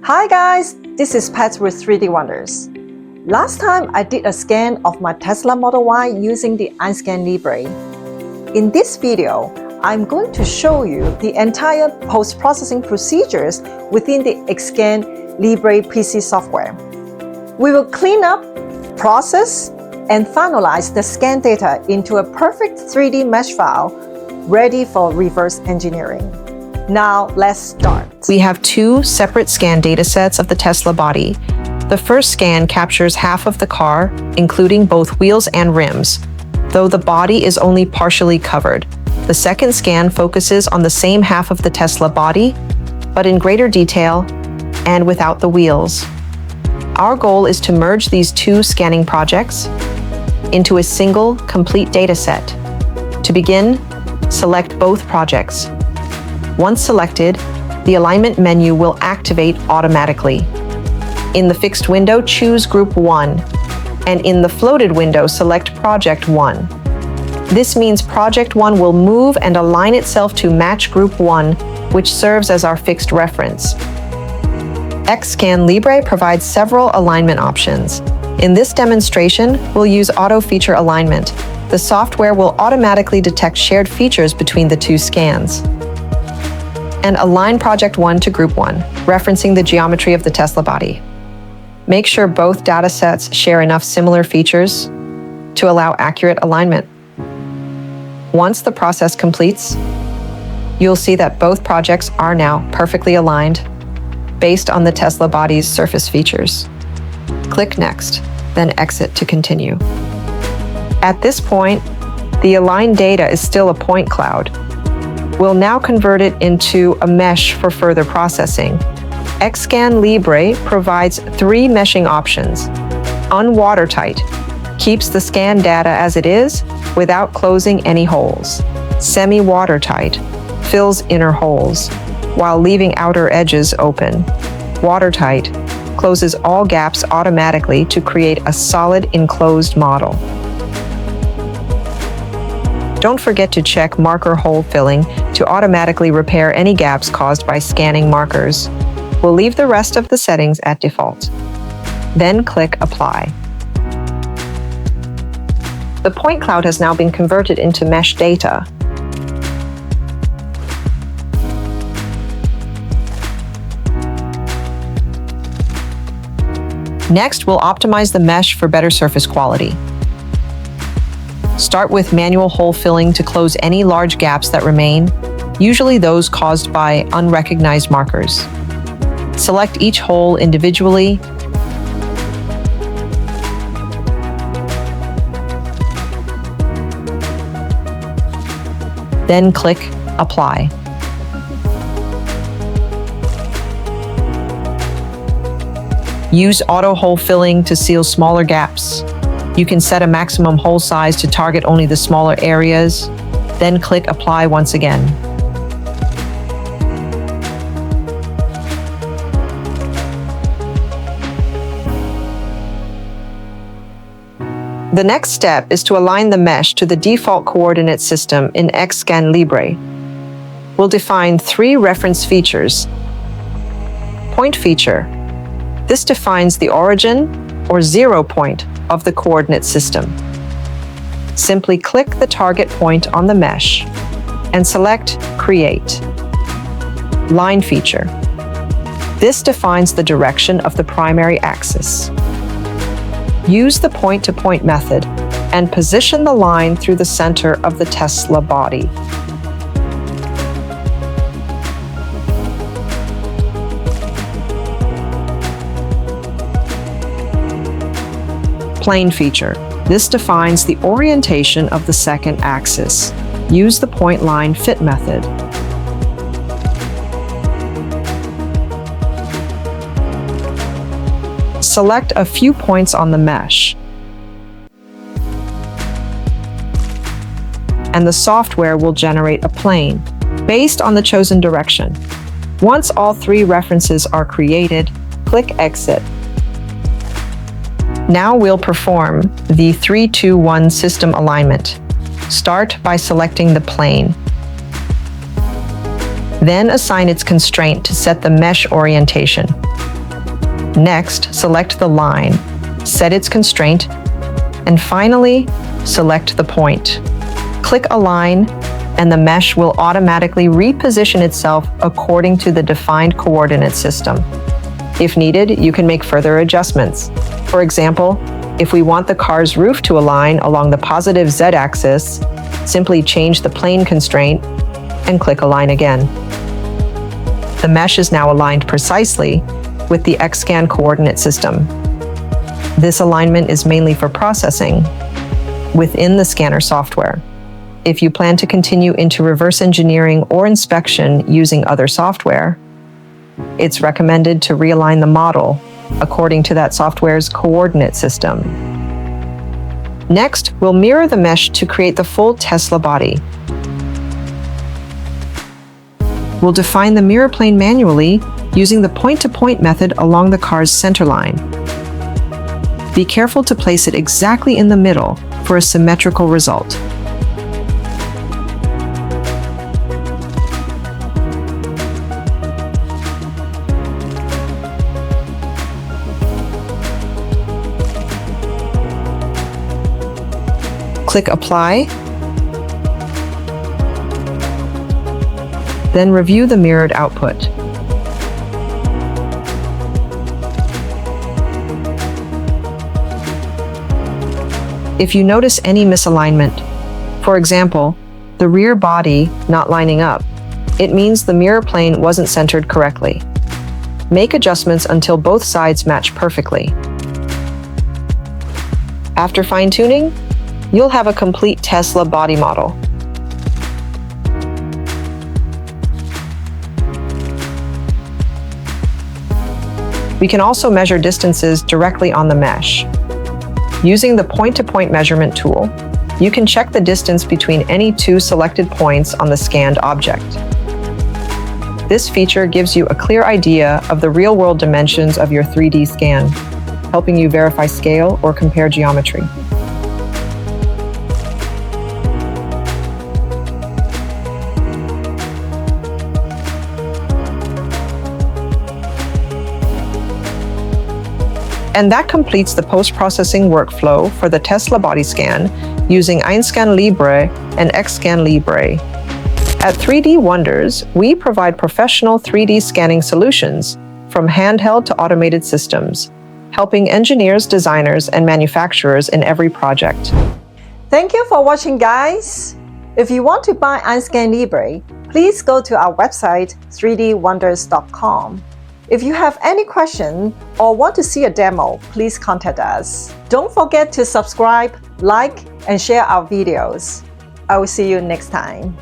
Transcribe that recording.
Hi guys, this is Pat with 3D Wonders. Last time I did a scan of my Tesla Model Y using the EinScan Libre. In this video, I'm going to show you the entire post-processing procedures within the EXScan Libre PC software. We will clean up, process, and finalize the scan data into a perfect 3D mesh file ready for reverse engineering. Now let's start. We have two separate scan datasets of the Tesla body. The first scan captures half of the car, including both wheels and rims, though the body is only partially covered. The second scan focuses on the same half of the Tesla body, but in greater detail and without the wheels. Our goal is to merge these two scanning projects into a single, complete dataset. To begin, select both projects. Once selected, the alignment menu will activate automatically. In the fixed window, choose Group 1, and in the floated window, select Project 1. This means Project 1 will move and align itself to match Group 1, which serves as our fixed reference. EXScan Libre provides several alignment options. In this demonstration, we'll use Auto Feature Alignment. The software will automatically detect shared features between the two scans and align Project 1 to Group 1, referencing the geometry of the Tesla body. Make sure both datasets share enough similar features to allow accurate alignment. Once the process completes, you'll see that both projects are now perfectly aligned based on the Tesla body's surface features. Click Next, then Exit to continue. At this point, the aligned data is still a point cloud. We'll now convert it into a mesh for further processing. EXScan Libre provides three meshing options. Unwatertight keeps the scan data as it is without closing any holes. Semi-watertight fills inner holes while leaving outer edges open. Watertight closes all gaps automatically to create a solid enclosed model. Don't forget to check marker hole filling to automatically repair any gaps caused by scanning markers. We'll leave the rest of the settings at default. Then click Apply. The point cloud has now been converted into mesh data. Next, we'll optimize the mesh for better surface quality. Start with manual hole filling to close any large gaps that remain, usually those caused by unrecognized markers. Select each hole individually. Then click Apply. Use auto hole filling to seal smaller gaps. You can set a maximum hole size to target only the smaller areas, then click Apply once again. The next step is to align the mesh to the default coordinate system in EXScan Libre. We'll define three reference features. Point feature. This defines the origin or 0 point of the coordinate system. Simply click the target point on the mesh and select Create. Line feature. This defines the direction of the primary axis. Use the point-to-point method and position the line through the center of the Tesla body. Plane feature. This defines the orientation of the second axis. Use the point line fit method. Select a few points on the mesh, and the software will generate a plane based on the chosen direction. Once all three references are created, click Exit. Now we'll perform the 3-2-1 system alignment. Start by selecting the plane. Then assign its constraint to set the mesh orientation. Next, select the line, set its constraint, and finally, select the point. Click Align, and the mesh will automatically reposition itself according to the defined coordinate system. If needed, you can make further adjustments. For example, if we want the car's roof to align along the positive z-axis, simply change the plane constraint and click Align again. The mesh is now aligned precisely with the EXScan coordinate system. This alignment is mainly for processing within the scanner software. If you plan to continue into reverse engineering or inspection using other software, it's recommended to realign the model according to that software's coordinate system. Next, we'll mirror the mesh to create the full Tesla body. We'll define the mirror plane manually using the point-to-point method along the car's center line. Be careful to place it exactly in the middle for a symmetrical result. Click Apply, then review the mirrored output. If you notice any misalignment, for example, the rear body not lining up, it means the mirror plane wasn't centered correctly. Make adjustments until both sides match perfectly. After fine-tuning, you'll have a complete Tesla body model. We can also measure distances directly on the mesh. Using the point-to-point measurement tool, you can check the distance between any two selected points on the scanned object. This feature gives you a clear idea of the real-world dimensions of your 3D scan, helping you verify scale or compare geometry. And that completes the post-processing workflow for the Tesla body scan using EinScan Libre and EXScan Libre. At 3D Wonders, we provide professional 3D scanning solutions from handheld to automated systems, helping engineers, designers, and manufacturers in every project. Thank you for watching, guys. If you want to buy EinScan Libre, please go to our website 3dwonders.com. If you have any question or want to see a demo, please contact us. Don't forget to subscribe, like, and share our videos. I will see you next time.